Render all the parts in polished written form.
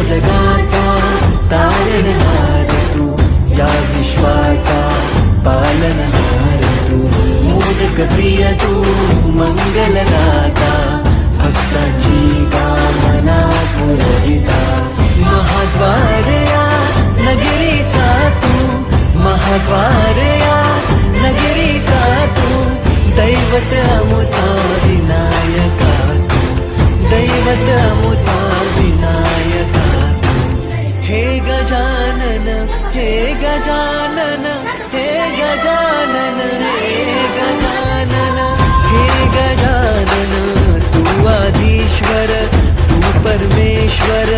जगाचा तारणहार तू, या विश्वाचा पालनहार तू, मोदक प्रिय तू, मंगलदाता, भक्तांची कामना पुरविता, महाद्वार या नगरीचा तू, महाद्वार या नगरीचा तू, दैवत अमुचा विनायका तू, दैवत अमुचा विनायका तू. हे गजानन, हे गजानन, हे गजानन, हे गजानन, हे गजानन, तू आदिश्वर, तू परमेश्वर,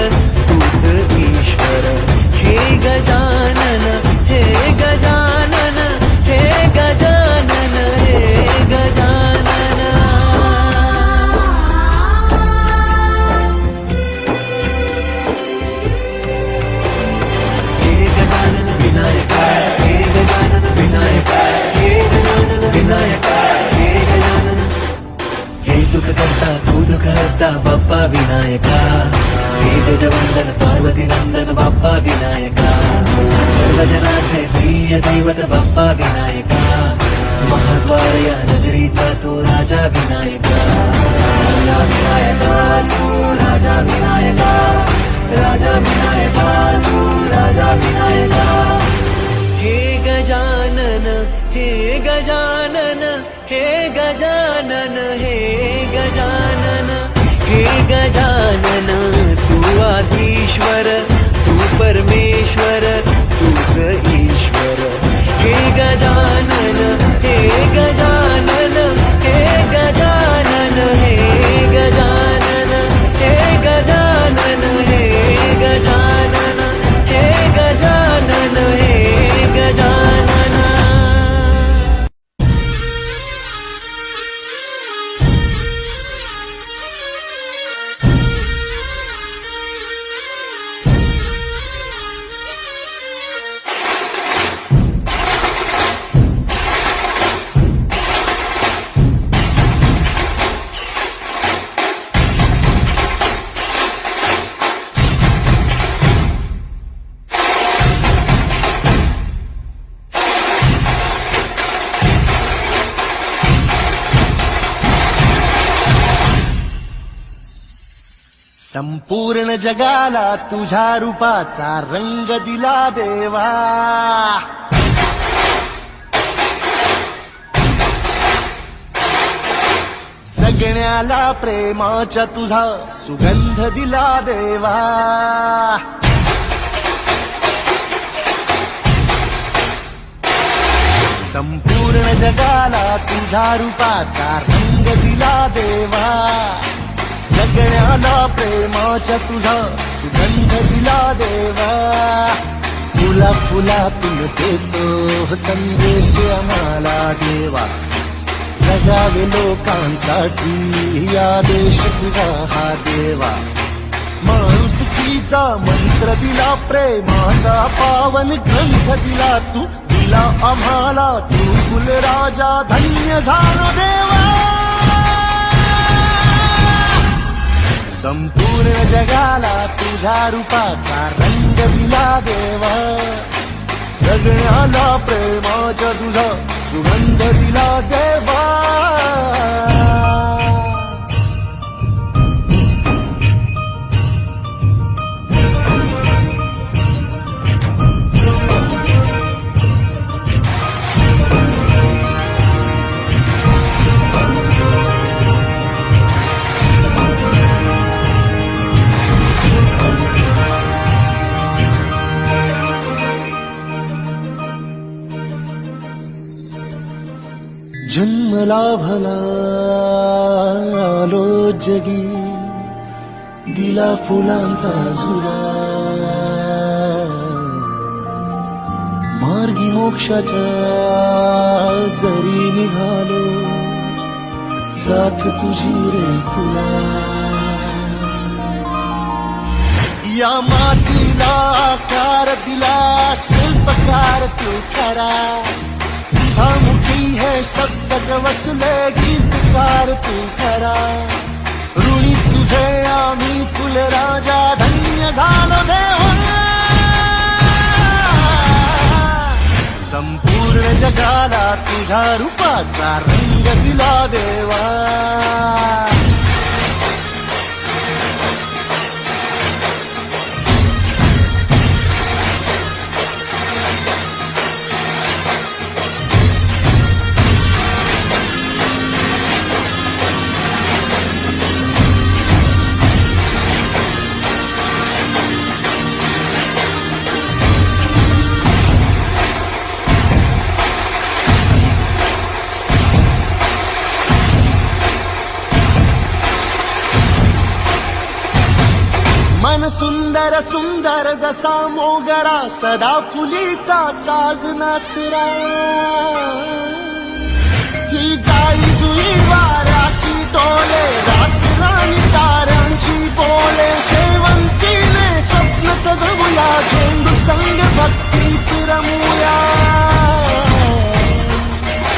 तूच ईश्वर. हे गजानन, हे गजानन, हे गजानन, हे गजानन. हे गजानन विनायका, हे गजानन विनायका, हे गजानन विनायका, हे गजानन. हे दुःख करता तू दुःख हरता बाप्पा विनायका, हे गजवंदन पार्वती नंदन बाप्पा विनायका, सर्वजनाचे प्रिय दैवत बाप्पा विनायका, महाद्वार या नगरीचा तो राजा विनायका, राजा विनायका तू, राजा विनायका, राजा विनायका तू, राजा विनायका. हे गजानन, हे गजानन, हे गजानन, हे गजानन, हे गजानन, तू आदिश्वर, तू परमेश्वर, तूच ईश्वर. हे गजानन, हे गजानन, हे गजानन, हे गजानन, हे गजानन, हे गजानन, हे गजानन, हे गजानन. संपूर्ण जगाला तुझ्या रूपाचा रंग दिला देवा, जगण्याला प्रेमाच्या तुझा सुगंध दिला देवा. संपूर्ण जगाला तुझ्या रूपाचा रंग दिला देवा, जगण्याला प्रेमाच्या तुझा सुगंध दिला देवा. फुला फुलातून देतो संदेश आम्हाला देवा, जगावे लोकांसाठी या देश तुझा हा देवा. माणुसकीचा मंत्र दिला, प्रेमाचा पावन ग्रंथ दिला तू, दिला आम्हाला तू कुलराजा, धन्य झालो देवा. संपूर्ण जगाला तुझ्या रूपाचा रंग दिला देवा, जगण्याला प्रेमाच्या तुझा सुगंध दिला देवा. जन्मला भला आलो जगी, दिला फुलांचा झुला, मार्गी मोक्षाच्या जरी निघालो, साथ तुझी रे फुला. या मातीला आकार दिला, शिल्पकार तू खरा, मुठी है शब्द वसले गीतकार तू खरा. ऋणी तुझे आम्ही कुलराजा, धन्य झालो देवा संपूर्ण जगाला तुझ्या रूपाचा रंग दिला देवा मन सुंदर सुंदर जसा मोगरा सदा फुलीचा साज नाचरा ही जाई जुई वाऱ्याची डोले रात्री ताऱ्यांची बोले शेवंतीने स्वप्न सजवूया झेंडू संग भक्तीत रमूया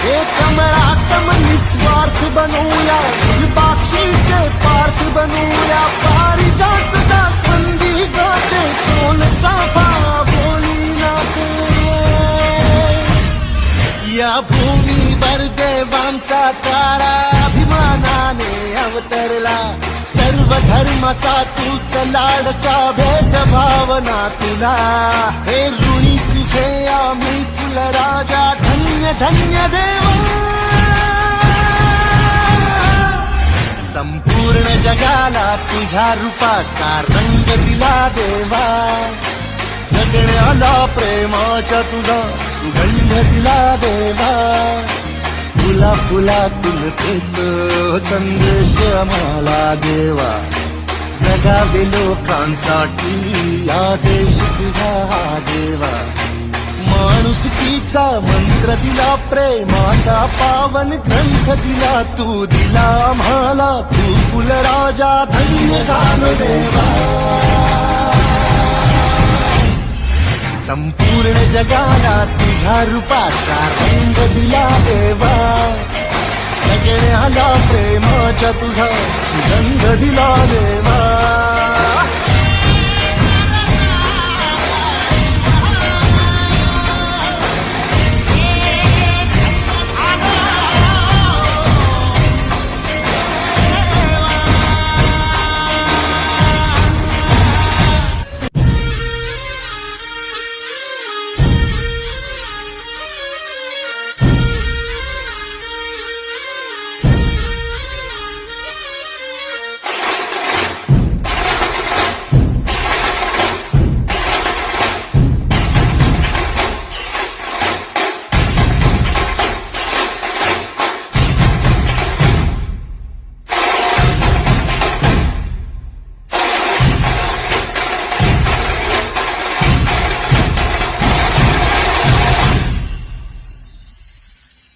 हे कमळा सम निस्वार्थ बनूया फुलपाखीचे पार्थ बनूया पारिजातचा संधी गाते सोन चाफा बोली नाचे या भूमीवर देवांचा तारा अभिमानाने अवतरला सर्व धर्माचा तूच लाडका भेदभावना तुला हे ऋणी तुझे आम्ही फुलराजा धन्य धन्य देवा संपूर्ण जगाला तुझ्या रूपाचा रंग दिला देवा जगण्याला प्रेमाच्या तुझा सुगंध दिला देवा फुला फुलातून देतो संदेश आम्हाला देवा जगावे लोकांसाठी आदेश तुझा हा देवा माणुसकीचा मंत्र दिला प्रेमाचा पावन ग्रंथ दिला तू दिला आम्हाला तू कुलराजा धन्य झालो देवा संपूर्ण जगाला तुझ्या रूपाचा रंग दिला देवा सगळ्याला प्रेमाच्या तुझा सुगंध दिला देवा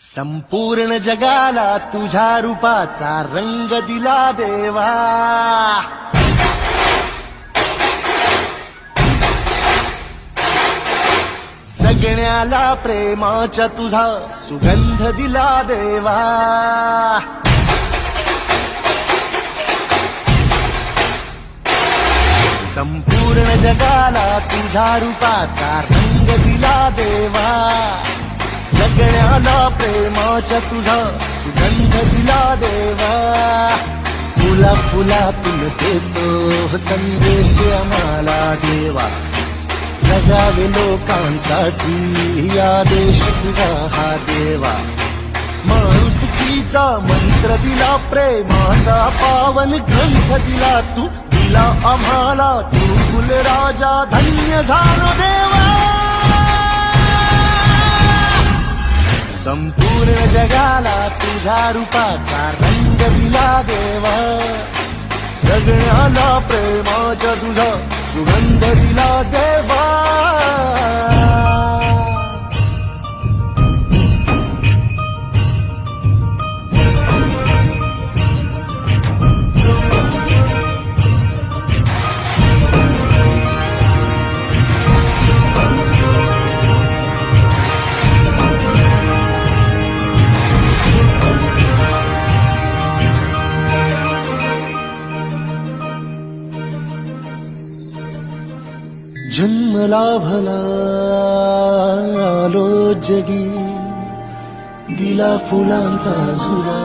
संपूर्ण जगाला तुझ्या रूपाचा रंग दिला देवा जगण्याला प्रेमाच्या तुझा सुगंध दिला देवा संपूर्ण जगाला तुझ्या रूपाचा रंग दिला देवा जगण्याला प्रेमाच्या तुझा सुगंध दिला देवा फुला फुलातून देतो संदेश आम्हाला देवा जगावे लोकांसाठी आदेश तुझा हा देवा माणुसकीचा मंत्र दिला प्रेमाचा पावन ग्रंथ दिला तू दिला आम्हाला तू कुलराजा धन्य झालो देवा संपूर्ण जगाला तुझ्या रूपाचा रंग दिला देवा सगळ्याला प्रेमाच्या तुझा सुगंध दिला देवा जन्मला भला आलो जगी दिला फुलांचा झुला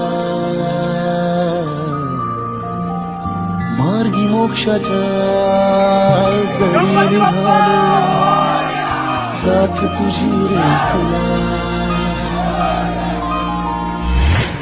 मार्गी मोक्षाच्या जरी निघालो साथ तुझी रे फुला